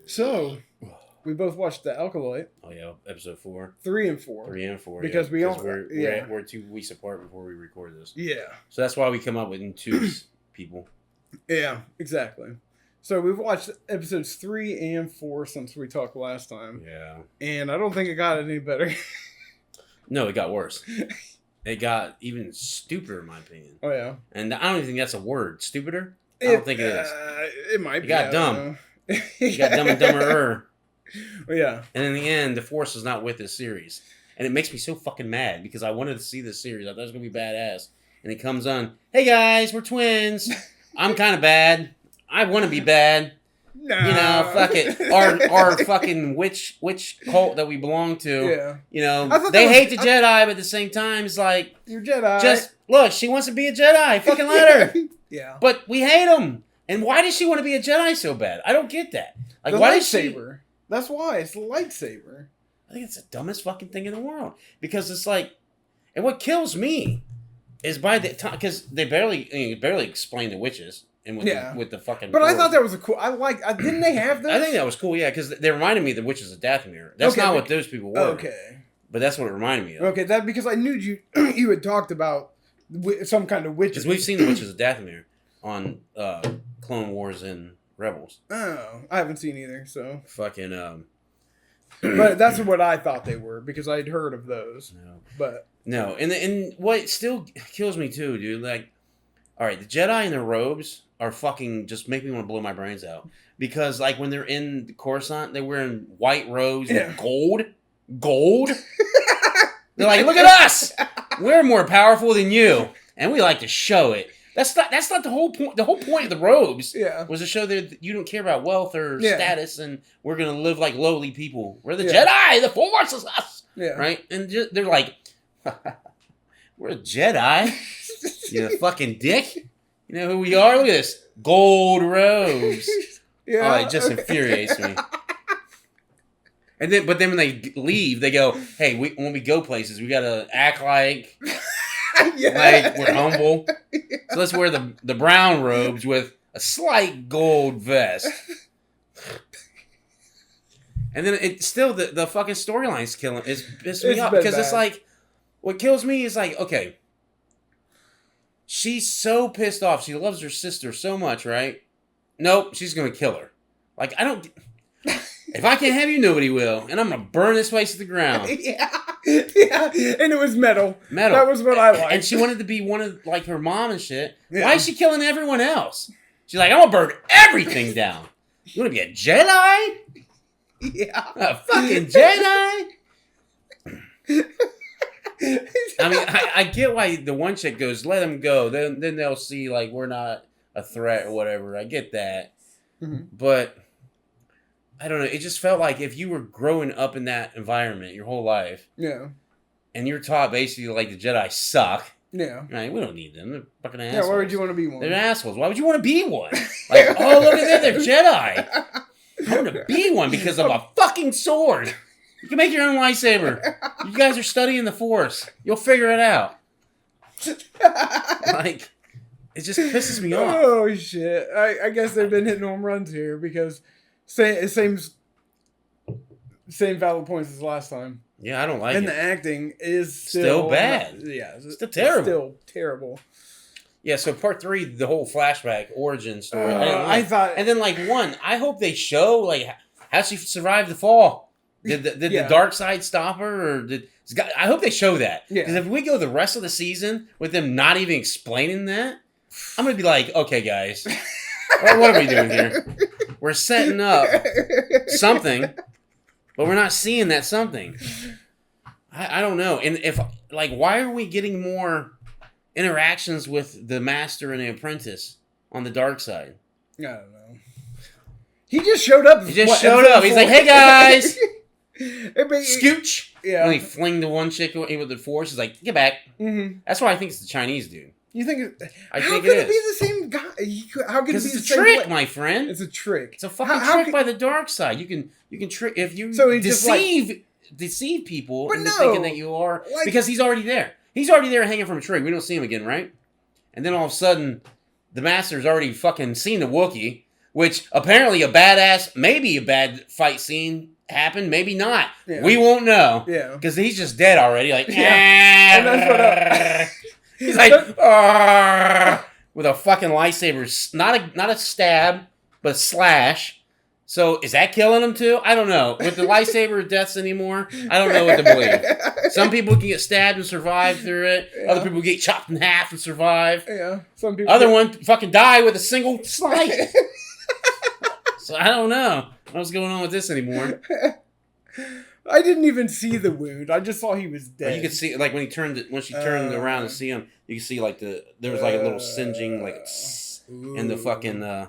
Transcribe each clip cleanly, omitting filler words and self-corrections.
So, we both watched The Acolyte. Oh yeah, episode 4, 3 and 4. 3 and 4. Because we all we're 2 weeks apart before we record this. Yeah. So that's why we come up with in twos, people. Yeah, exactly. So we've watched episodes 3 and 4 since we talked last time. Yeah. And I don't think it got any better. No, it got worse. It got even stupider, in my opinion. Oh yeah. And I don't even think that's a word. Stupider? I don't think it is. It might be. It got dumb. It got dumb and dumberer. Yeah. And in the end, the Force is not with this series. And it makes me so fucking mad because I wanted to see this series. I thought it was going to be badass. And it comes on, hey guys, we're twins. I'm kind of bad. I want to be bad. Nah. You know, fuck it. Our fucking witch cult that we belong to. Yeah. You know, they hate the Jedi, but at the same time, it's like, you're Jedi. Just look, she wants to be a Jedi. Fucking let her. Yeah. But we hate them. And why does she want to be a Jedi so bad? I don't get that. Like, the why lightsaber. That's why it's the lightsaber. I think it's the dumbest fucking thing in the world because it's like, and what kills me is by the time because they barely explain the witches and with the fucking. But I thought that was a cool. Didn't they have this? I think that was cool. Yeah, because they reminded me of the witches of Dathomir. That's not what those people were. Okay. But that's what it reminded me of. Okay, that because I knew you had talked about some kind of witches. Because we've seen the witches of Dathomir on Clone Wars and Rebels. Oh, I haven't seen either. So fucking. But that's what I thought they were because I'd heard of those. No. But no, and what still kills me too, dude. Like, all right, the Jedi in their robes are fucking just make me want to blow my brains out because like when they're in Coruscant, they're wearing white robes with gold. They're like, look at us, we're more powerful than you, and we like to show it. That's not the whole point. The whole point of the robes was to show that you don't care about wealth or status, and we're gonna live like lowly people. We're the Jedi. The Force is us, right? And they're like, we're a Jedi. You fucking dick. You know who we are? Look at this gold robes. Oh, it just infuriates me. But then when they leave, they go, "Hey, when we go places, we gotta act like." Like we're humble, so let's wear the brown robes with a slight gold vest. And then it's still the fucking storyline's killing. It's pissing me off because it's like what kills me is like okay, she's so pissed off. She loves her sister so much, right? Nope, she's gonna kill her. Like I don't. If I can't have you, nobody will, and I'm gonna burn this place to the ground. Yeah, and it was metal. That was what I liked. And she wanted to be one of like her mom and shit. Yeah. Why is she killing everyone else? She's like, I'm gonna burn everything down. You wanna be a Jedi? Yeah, a fucking Jedi. I mean, I get why the one chick goes, let them go. Then they'll see like we're not a threat or whatever. I get that, but. I don't know. It just felt like if you were growing up in that environment your whole life, and you're taught basically like the Jedi suck. Yeah, right. We don't need them. They're fucking assholes. Yeah, why would you want to be one? They're assholes. Why would you want to be one? Like, oh look at that, they're Jedi. I want to be one because of a fucking sword. You can make your own lightsaber. You guys are studying the Force. You'll figure it out. Like, it just pisses me off. Oh shit! I guess they've been hitting home runs here because. Same valid points as last time. Yeah, I don't like it. And the acting is still bad. Still terrible. Still terrible. Yeah, so part 3, the whole flashback origin story. I thought, and then like 1, I hope they show like how she survived the fall. Did the dark side stop her, or I hope they show that. Because if we go the rest of the season with them not even explaining that, I'm gonna be like, okay, guys, what are we doing here? We're setting up something, but we're not seeing that something. I don't know. And if like, why are we getting more interactions with the master and the apprentice on the dark side? I don't know. He just showed up. He's like, hey guys, scooch. Yeah. And he flinged the one chick with the Force. He's like, get back. Mm-hmm. That's why I think it's the Chinese dude. You think I think how could it be the same guy? How could it be the same? It's a trick, my friend. It's a trick. It's a fucking trick by the dark side. You can trick if you deceive people into thinking that you are because he's already there. He's already there hanging from a tree. We don't see him again, right? And then all of a sudden, the master's already fucking seen the Wookiee. which apparently maybe a bad fight scene happened, maybe not. Yeah. We won't know. Yeah. Because he's just dead already. Like, And that's what he's like, with a fucking lightsaber. Not a stab, but a slash. So is that killing him too? I don't know. With the lightsaber deaths anymore, I don't know what to believe. Some people can get stabbed and survive through it. Yeah. Other people get chopped in half and survive. Yeah. Some people. Other one fucking die with a single slice. So I don't know what's going on with this anymore. I didn't even see the wound. I just saw he was dead. You could see, like, when she turned around to see him, you could see, like, there was, like, a little singeing, like, in the fucking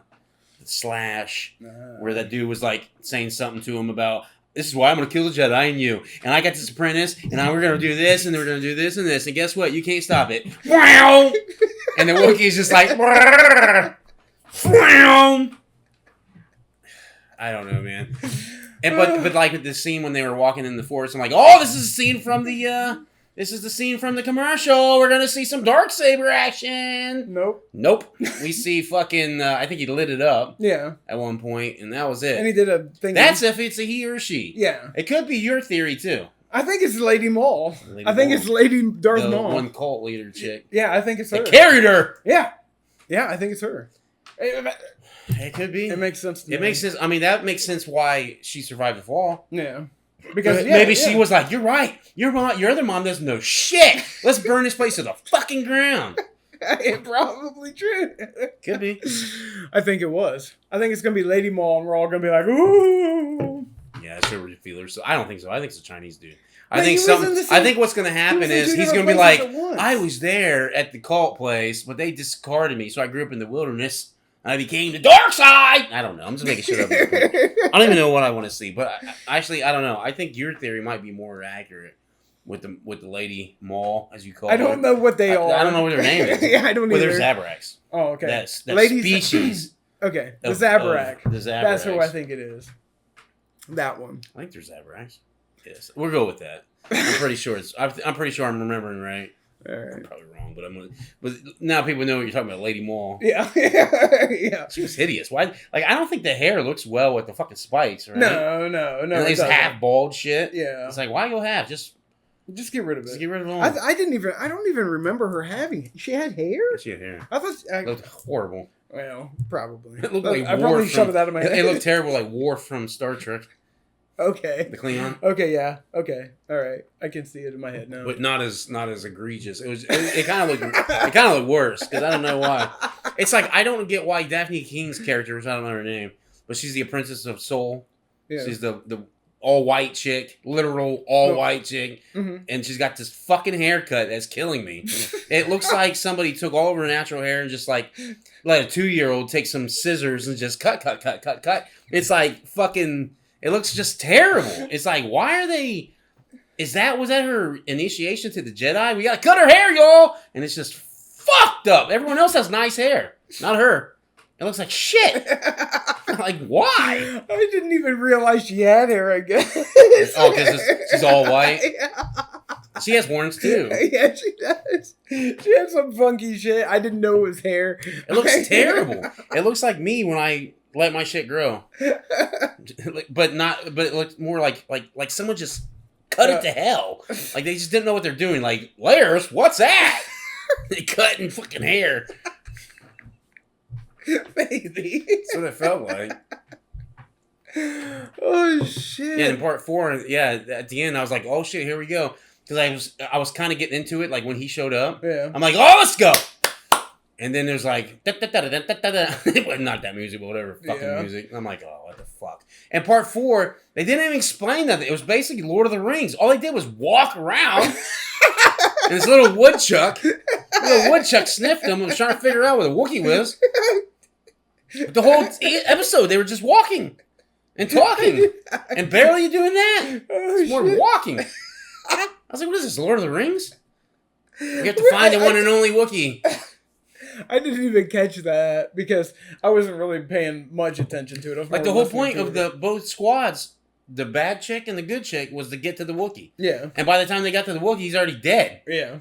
slash, where that dude was, like, saying something to him about, this is why I'm going to kill the Jedi and you. And I got this apprentice, and now we're going to do this, and then we're going to do this and this. And guess what? You can't stop it. And the Wookiee's just like, I don't know, man. And but like with the scene when they were walking in the forest, I'm like, oh, this is a scene from the commercial. We're gonna see some darksaber action. Nope. We see fucking. I think he lit it up. Yeah. At one point, and that was it. And he did a thing. That's if it's a he or she. Yeah. It could be your theory too. I think it's Lady Maul. It's Lady Darth Maul. One cult leader chick. Yeah, I think it's her. They carried her. Yeah. Yeah, I think it's her. It could be. It makes sense to me. It makes sense. I mean, that makes sense why she survived the fall. Yeah. Because maybe she was like, you're right. Your other mom doesn't know shit. Let's burn this place to the fucking ground. It's probably true. Could be. I think it was. I think it's going to be Lady Maul and we're all going to be like, ooh. Yeah, it's sure feeler. So I don't think so. I think it's a Chinese dude. I think what's going to happen is he's going to be like, I was there at the cult place, but they discarded me. So I grew up in the wilderness. I became the dark side. I don't know. I'm just making shit up. I don't even know what I want to see, but I don't know. I think your theory might be more accurate with the Lady Maul, as you call her. I don't know what they are. I don't know what their name is. Yeah, I don't either. Well, they're Zabraks. Oh, okay. That's species. Okay, the Zabrak. The Zabraks. That's who I think it is. That one. I think they're Zabraks. Yes, we'll go with that. I'm pretty sure I'm remembering right. All right. I'm probably wrong, but now people know what you're talking about, Lady Maul. Yeah. Yeah. She was hideous. Why? Like, I don't think the hair looks well with the fucking spikes, right? No. And it's half bald shit. Yeah. It's like, why go half? Just get rid of it. Just get rid of it all. I don't even remember her having. She had hair. She had hair. I thought it looked horrible. Well, probably. It looked like I probably shoved it out of my head. It looked terrible, like Worf from Star Trek. Okay. The Klingon. Okay, yeah. Okay. All right. I can see it in my head now. But not as egregious. It kind of looked worse because I don't know why. It's like I don't get why Daphne King's character, which I don't know her name, but she's the Apprentice of Soul. Yeah. She's the all white chick, literal all white chick, and she's got this fucking haircut that's killing me. It looks like somebody took all of her natural hair and just like let a 2-year-old take some scissors and just cut. It's like fucking. It looks just terrible. It's like, why are they... Was that her initiation to the Jedi? We gotta cut her hair, y'all! And it's just fucked up. Everyone else has nice hair. Not her. It looks like shit. Like, why? I didn't even realize she had hair, I guess. Oh, because she's all white? Yeah. She has horns, too. Yeah, she does. She has some funky shit. I didn't know it was hair. It looks terrible. It looks like me when I... let my shit grow, but it looks more like someone just cut it to hell. Like they just didn't know what they're doing. Like, layers, what's that? They cutting fucking hair. Maybe. That's what it felt like. Oh shit. Yeah, in part 4, yeah, at the end I was like, oh shit, here we go. Because I was kind of getting into it, like when he showed up. Yeah. I'm like, oh, let's go. And then there's like, not that music, but whatever fucking music. I'm like, oh, what the fuck? And part 4, they didn't even explain nothing. It was basically Lord of the Rings. All they did was walk around. And this little woodchuck sniffed them and was trying to figure out what a Wookiee was. But the whole episode, they were just walking and talking. And barely doing that. It's more than walking. I was like, what is this, Lord of the Rings? You have to find the one and only Wookiee. I didn't even catch that because I wasn't really paying much attention to it. I was like the whole point of both squads, the bad chick and the good chick, was to get to the Wookiee. Yeah. And by the time they got to the Wookiee, he's already dead. Yeah.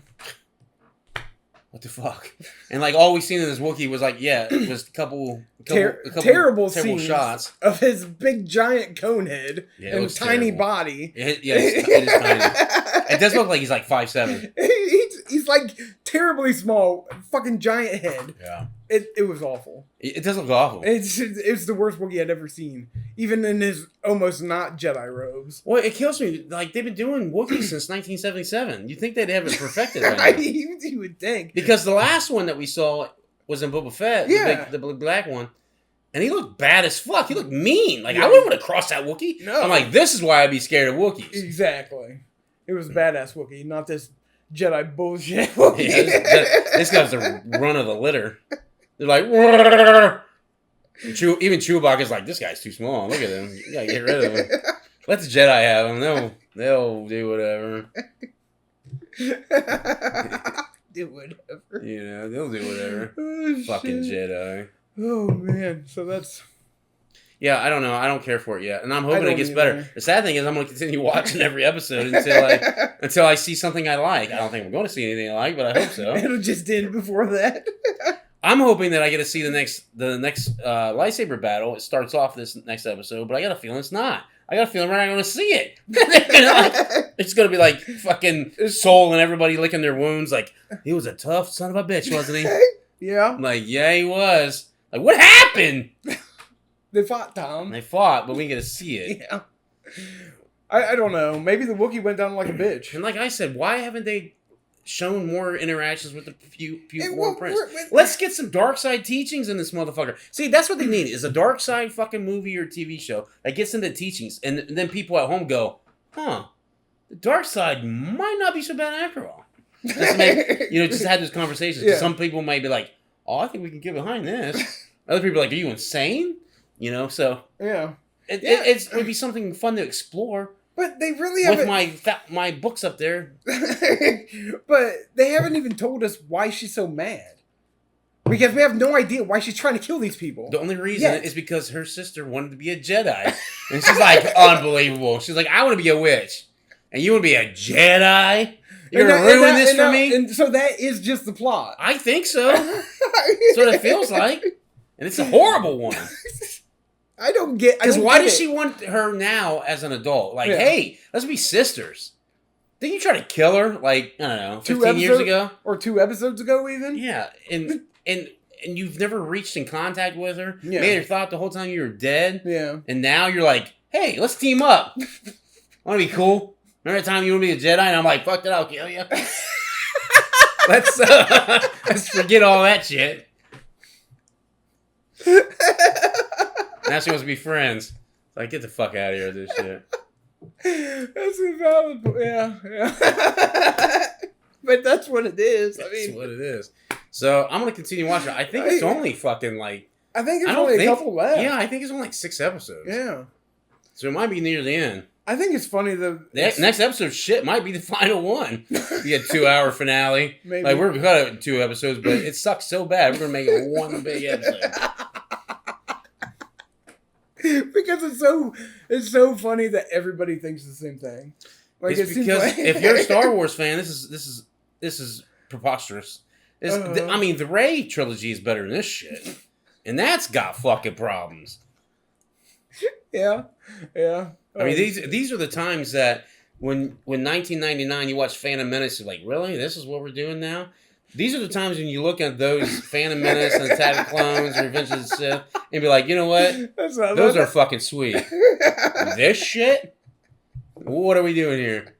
what the fuck? And like all we seen in this Wookiee was like, yeah, it was a couple terrible scenes shots of his big giant cone head and tiny terrible. body. It is tiny. It does look like he's like 5'7". He's like terribly small, fucking giant head. Yeah. It was awful. It does look awful. It's the worst Wookiee I'd ever seen, even in his almost not Jedi robes. Well, it kills me. Like they've been doing Wookiees since 1977. You think they'd have it perfected by now? You would think, because the last one that we saw was in Boba Fett, the black one, and he looked bad as fuck. He looked mean. Like I wouldn't want to cross that Wookiee. No. I'm like, this is why I'd be scared of Wookiees. Exactly. It was badass Wookiee, not this Jedi bullshit Wookiee. Yeah, this guy's the run of the litter. They're like, even Chewbacca's like, this guy's too small. Look at him. You gotta get rid of him. Let the Jedi have him. They'll do whatever. Do whatever. You know, they'll do whatever. Oh, fucking shit. Jedi. Oh man, so that's. Yeah, I don't know. I don't care for it yet, and I'm hoping it gets either. better. The sad thing is, I'm going to continue watching every episode until I see something I like. I don't think I'm going to see anything I like, but I hope so. It'll just end before that. I'm hoping that I get to see the next lightsaber battle. It starts off this next episode, but I got a feeling it's not. I got a feeling we're not going to see it. It's going to be like fucking Soul and everybody licking their wounds. Like, he was a tough son of a bitch, wasn't he? Yeah. I'm like, yeah, he was. Like, what happened? They fought, Tom. They fought, but we get to see it. Yeah. I don't know. Maybe the Wookiee went down like a bitch. And like I said, why haven't they shown more interactions with the few foreign prince? we're- Let's get some dark side teachings in this motherfucker. See, that's what they need, is a dark side fucking movie or TV show that gets into teachings. And then people at home go, huh, the dark side might not be so bad after all. Just to make, just have those conversations. Yeah. Some people might be like, oh, I think we can get behind this. Other people are like, are you insane? So Yeah. it would be something fun to explore. But they really haven't. With my books up there. But they haven't even told us why she's so mad. Because we have no idea why she's trying to kill these people. The only reason is because her sister wanted to be a Jedi. And she's like, unbelievable. She's like, I want to be a witch. And you want to be a Jedi? You're going to ruin this for me? And so that is just the plot. I think so. That's what it feels like. And it's a horrible one. I don't get... Because why does she want her now as an adult? Like, hey, let's be sisters. Didn't you try to kill her, like, I don't know, 15 years ago? Or 2 episodes ago, even? Yeah, and you've never reached in contact with her? Yeah. Made her thought the whole time you were dead? Yeah. And now you're like, hey, let's team up. Want to be cool? Remember the time you want to be a Jedi? And I'm like, fuck it, I'll kill you. Let's forget all that shit. Now she wants to be friends. Like, get the fuck out of here with this shit. That's a valid point. Yeah. But that's what it is. That's what it is. So, I'm going to continue watching it. I think it's only fucking like... I think it's only a couple left. Yeah, I think it's only like 6 episodes. Yeah. So, it might be near the end. I think it's funny The next episode shit might be the final one. You get a 2-hour finale. Maybe. Like, we're going to cut it in 2 episodes, but it sucks so bad. We're going to make it one big episode. Because it's so funny that everybody thinks the same thing. Like, It's because if you're a Star Wars fan, this is preposterous. I mean, the Rey trilogy is better than this shit, and that's got fucking problems. Yeah. I mean, these are the times that when 1999 you watch Phantom Menace, you're like, really? This is what we're doing now? These are the times when you look at those Phantom Menace and Attack of Clones and Revenge of the Sith and be like, you know what? Those are fucking sweet. This shit? What are we doing here?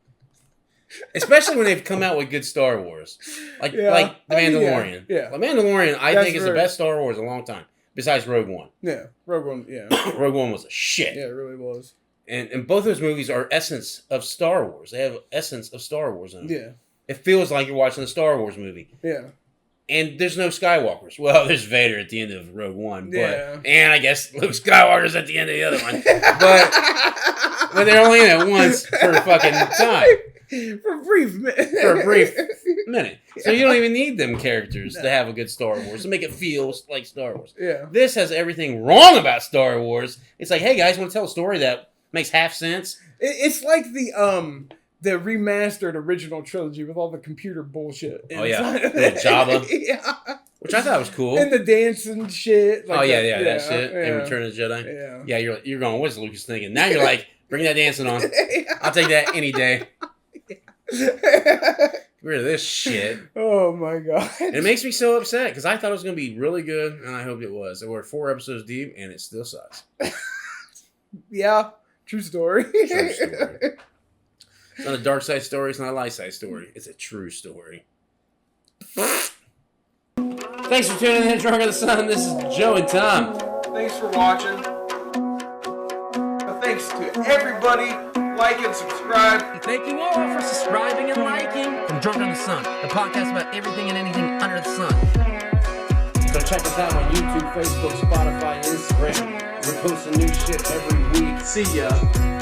Especially when they've come out with good Star Wars. Like The Mandalorian. Yeah. The Mandalorian, I think, is the best Star Wars in a long time. Besides Rogue One. Yeah. Rogue One, yeah. Rogue One was a shit. Yeah, it really was. And both those movies are essence of Star Wars. They have essence of Star Wars in them. Yeah. It feels like you're watching a Star Wars movie. Yeah. And there's no Skywalkers. Well, there's Vader at the end of Rogue One. And I guess Luke Skywalker's at the end of the other one. But they're only in it once for a fucking time. For a brief minute. So you don't even need them characters to have a good Star Wars, to make it feel like Star Wars. Yeah. This has everything wrong about Star Wars. It's like, hey guys, want to tell a story that makes half sense? It's like the the remastered original trilogy with all the computer bullshit. Oh yeah, inside. little Jabba, Yeah. which I thought was cool. And the dancing shit. Like that shit. Yeah. And Return of the Jedi. Yeah. Yeah, you're going, what's Lucas thinking? Now you're like, bring that dancing on. I'll take that any day. Get rid of this shit. Oh my god. And it makes me so upset because I thought it was going to be really good, and I hope it was. And we're 4 episodes deep, and it still sucks. Yeah, true story. True story. It's not a dark side story. It's not a light side story. It's a true story. Thanks for tuning in to Drunk of the Sun. This is Joe and Tom. Thanks for watching. Thanks to everybody. Like and subscribe. Thank you all for subscribing and liking from Drunk on the Sun, the podcast about everything and anything under the sun. So check us out on YouTube, Facebook, Spotify, Instagram. We're posting new shit every week. See ya.